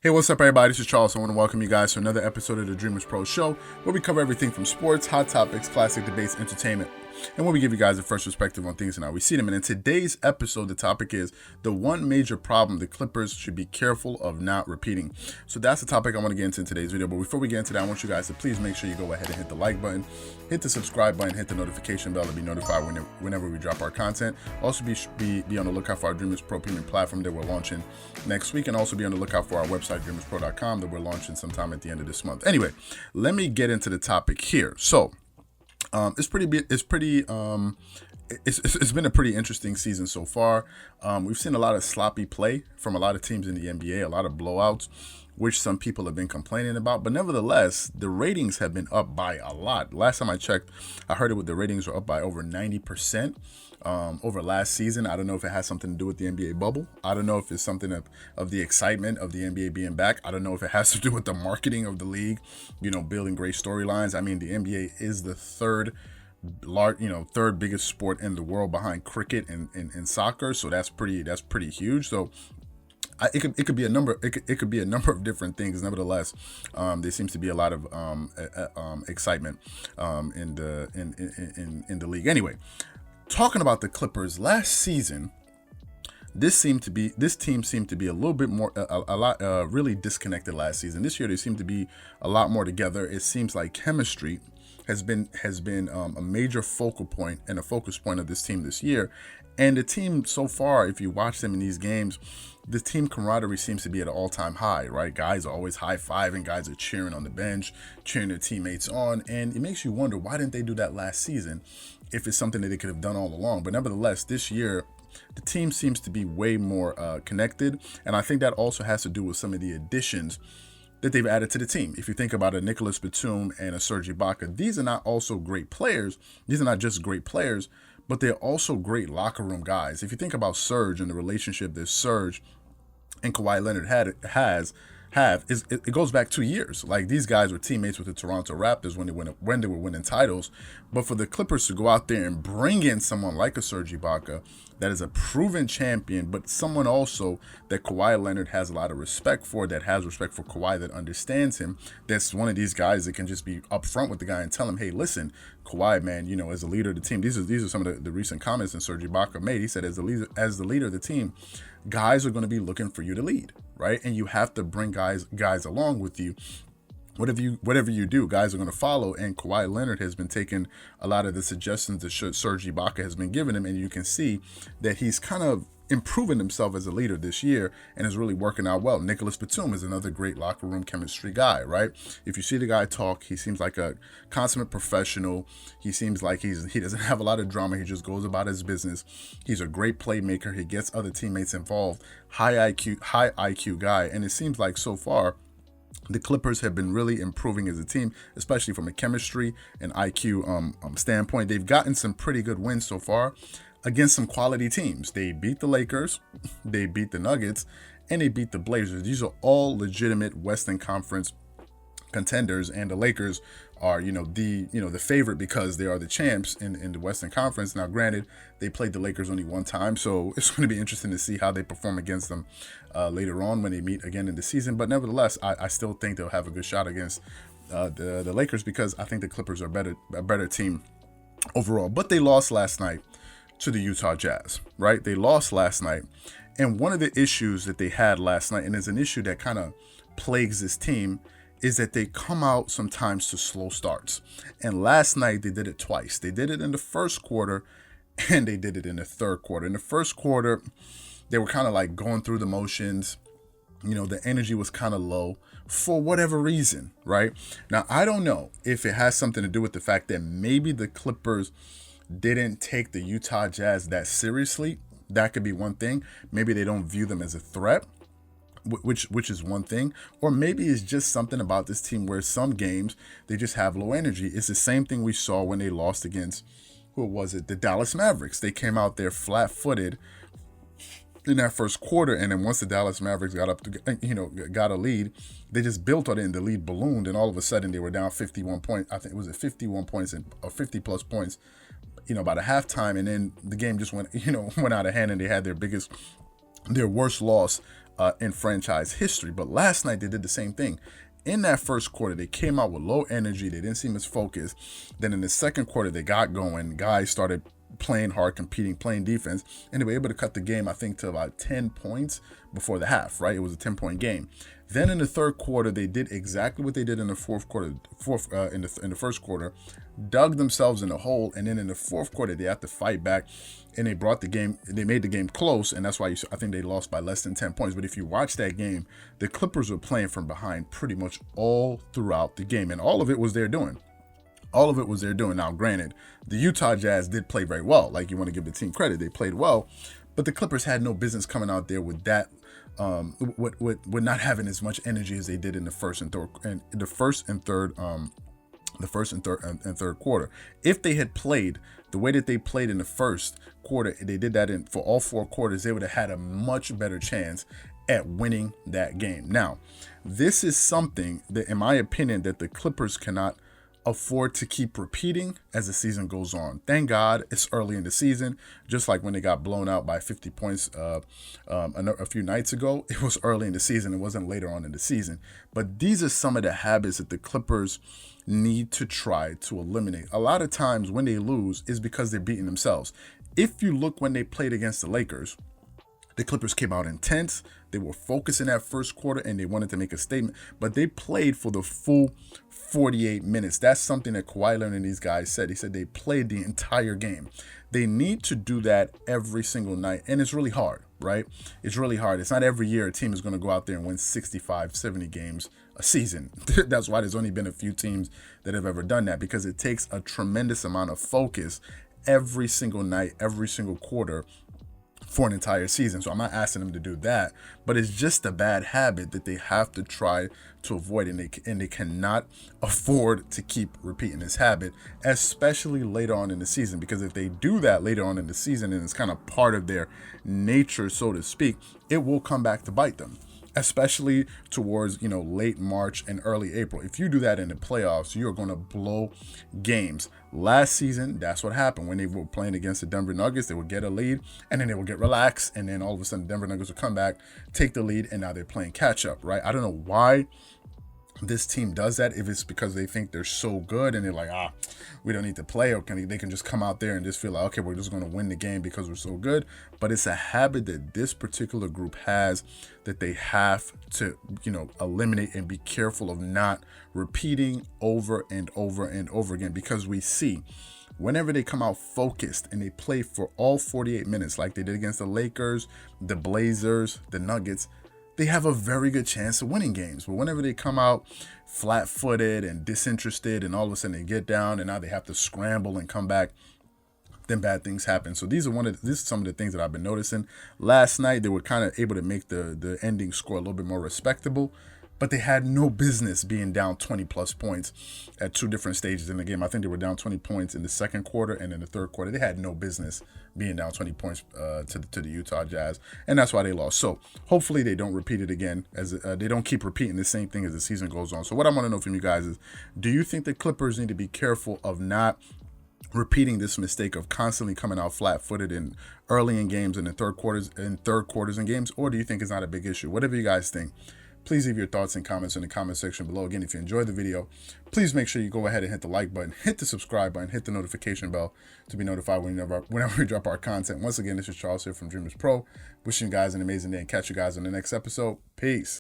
Hey, what's up, everybody? This is Charles. I want to welcome you guys to another episode of the Dreamerspro Show, where we cover everything from sports, hot topics, classic debates, entertainment, and where we give you guys a fresh perspective on things and how we see them. And in today's episode, the topic is the one major problem the Clippers should be careful of not repeating. So that's the topic I want to get into in today's video. But before we get into that, I want you guys to please make sure you go ahead and hit the like button, hit the subscribe button, hit the notification bell to be notified whenever we drop our content. Also, be on the lookout for our Dreamerspro premium platform that we're launching next week, and also be on the lookout for our website, Dreamerspro.com, that we're launching sometime at the end of this month. Anyway, let me get into the topic here. So, it's been a pretty interesting season so far. We've seen a lot of sloppy play from a lot of teams in the NBA, a lot of blowouts, which some people have been complaining about. But nevertheless, the ratings have been up by a lot. Last time I checked, I heard the ratings were up by over 90% over last season. I don't know if it has something to do with the NBA bubble. I don't know if it's something of the excitement of the NBA being back. I don't know if it has to do with the marketing of the league, building great storylines. I mean, the NBA is the third biggest sport in the world behind cricket and soccer. So that's pretty huge. So it could be a number of different things. Nevertheless, there seems to be a lot of excitement in the league. Anyway, talking about the Clippers last season, this team seemed to be a little bit more really disconnected last season. This year they seem to be a lot more together. It seems like chemistry has been a major focal point and a focus point of this team this year. And the team so far, if you watch them in these games, the team camaraderie seems to be at an all-time high, right? Guys are always high-fiving, guys are cheering on the bench, cheering their teammates on, and it makes you wonder, why didn't they do that last season if it's something that they could have done all along? But nevertheless, this year, the team seems to be way more connected, and I think that also has to do with some of the additions that they've added to the team. If you think about a Nicholas Batum and a Serge Ibaka, these are not also great players. These are not just great players, but they're also great locker room guys. If you think about Serge and the relationship that Serge and Kawhi Leonard it goes back 2 years. Like, these guys were teammates with the Toronto Raptors when they were winning titles. But for the Clippers to go out there and bring in someone like a Serge Ibaka that is a proven champion, but someone also that Kawhi Leonard has a lot of respect for, that has respect for Kawhi, that understands him, that's one of these guys that can just be upfront with the guy and tell him, hey, listen, Kawhi, man, as a leader of the team, these are some of the recent comments that Serge Ibaka made. He said, as the leader of the team, guys are going to be looking for you to lead, right? And you have to bring guys along with you. Whatever you do, guys are going to follow. And Kawhi Leonard has been taking a lot of the suggestions that Serge Ibaka has been giving him, and you can see that he's kind of improving himself as a leader this year and is really working out well. Nicholas Batum is another great locker room chemistry guy, right? If you see the guy talk, he seems like a consummate professional. He seems like he doesn't have a lot of drama. He just goes about his business. He's a great playmaker. He gets other teammates involved. High IQ guy. And it seems like so far, the Clippers have been really improving as a team, especially from a chemistry and IQ standpoint. They've gotten some pretty good wins so far against some quality teams. They beat the Lakers, they beat the Nuggets, and they beat the Blazers. These are all legitimate Western Conference contenders, and the Lakers are the favorite because they are the champs in the Western Conference. Now, granted, they played the Lakers only one time, so it's going to be interesting to see how they perform against them later on when they meet again in the season. But nevertheless, I still think they'll have a good shot against the Lakers, because I think the Clippers are a better team overall. But they lost last night to the Utah Jazz, right? They lost last night, and one of the issues that they had last night, and it's an issue that kind of plagues this team, is that they come out sometimes to slow starts. And last night they did it twice. They did it in the first quarter and they did it in the third quarter. In the first quarter, they were kind of like going through the motions. The energy was kind of low for whatever reason, right? Now, I don't know if it has something to do with the fact that maybe the Clippers didn't take the Utah Jazz that seriously. That could be one thing. Maybe they don't view them as a threat, which is one thing. Or maybe it's just something about this team where some games they just have low energy. It's the same thing we saw when they lost against, the Dallas Mavericks. They came out there flat-footed in that first quarter, and then once the Dallas Mavericks got a lead, they just built on it, and the lead ballooned, and all of a sudden they were down 51 points. I think it was 51 points or 50 plus points, by the halftime, and then the game just went out of hand, and they had their worst loss in franchise history. But last night they did the same thing. In that first quarter, they came out with low energy. They didn't seem as focused. Then in the second quarter, they got going. Guys started playing hard, competing, playing defense, and they were able to cut the game, I think, to about 10 points before the half, right? It was a 10-point game. Then in the third quarter, they did exactly what they did in the in the first quarter, dug themselves in a hole, and then in the fourth quarter, they had to fight back, and they made the game close, and that's why I think they lost by less than 10 points. But if you watch that game, the Clippers were playing from behind pretty much all throughout the game, and all of it was their doing. Now, granted, the Utah Jazz did play very well. Like, you want to give the team credit, they played well, but the Clippers had no business coming out there with that, with not having as much energy as they did in the first and third quarter. If they had played the way that they played in the first quarter, they did that for all four quarters, they would have had a much better chance at winning that game. Now, this is something that, in my opinion, that the Clippers cannot afford to keep repeating as the season goes on. Thank God it's early in the season, just like when they got blown out by 50 points a few nights ago. It was early in the season. It wasn't later on in the season. But these are some of the habits that the Clippers need to try to eliminate. A lot of times when they lose is because they're beating themselves. If you look when they played against the Lakers, the Clippers came out intense. They were focused in that first quarter and they wanted to make a statement, but they played for the full 48 minutes. That's something that Kawhi Leonard and these guys said. He said they played the entire game. They need to do that every single night, and it's really hard, right? It's really hard. It's not every year a team is going to go out there and win 65, 70 games a season. That's why there's only been a few teams that have ever done that, because it takes a tremendous amount of focus every single night, every single quarter for an entire season. So I'm not asking them to do that, but it's just a bad habit that they have to try to avoid, and they cannot afford to keep repeating this habit, especially later on in the season, because if they do that later on in the season and it's kind of part of their nature, so to speak, it will come back to bite them, especially towards, late March and early April. If you do that in the playoffs, you're going to blow games. Last season, that's what happened. When they were playing against the Denver Nuggets, they would get a lead, and then they would get relaxed, and then all of a sudden, the Denver Nuggets would come back, take the lead, and now they're playing catch-up, right? I don't know why this team does that, if it's because they think they're so good and they're like, we don't need to play, or they can just come out there and just feel like, okay, we're just going to win the game because we're so good. But it's a habit that this particular group has that they have to, eliminate and be careful of not repeating over and over and over again, because we see whenever they come out focused and they play for all 48 minutes like they did against the Lakers, the Blazers, the Nuggets, they have a very good chance of winning games. But whenever they come out flat-footed and disinterested, and all of a sudden they get down and now they have to scramble and come back, then bad things happen. So this is some of the things that I've been noticing. Last night they were kind of able to make the ending score a little bit more respectable, but they had no business being down 20 plus points at two different stages in the game. I think they were down 20 points in the second quarter, and in the third quarter they had no business being down 20 points to the Utah Jazz, and that's why they lost. So hopefully they don't repeat it again, as they don't keep repeating the same thing as the season goes on. So what I want to know from you guys is, do you think the Clippers need to be careful of not repeating this mistake of constantly coming out flat-footed in early in games and in third quarters in games, or do you think it's not a big issue? Whatever you guys think, please leave your thoughts and comments in the comment section below. Again, if you enjoyed the video, please make sure you go ahead and hit the like button, hit the subscribe button, hit the notification bell to be notified whenever we drop our content. Once again, this is Charles here from Dreamerspro, wishing you guys an amazing day and catch you guys on the next episode. Peace.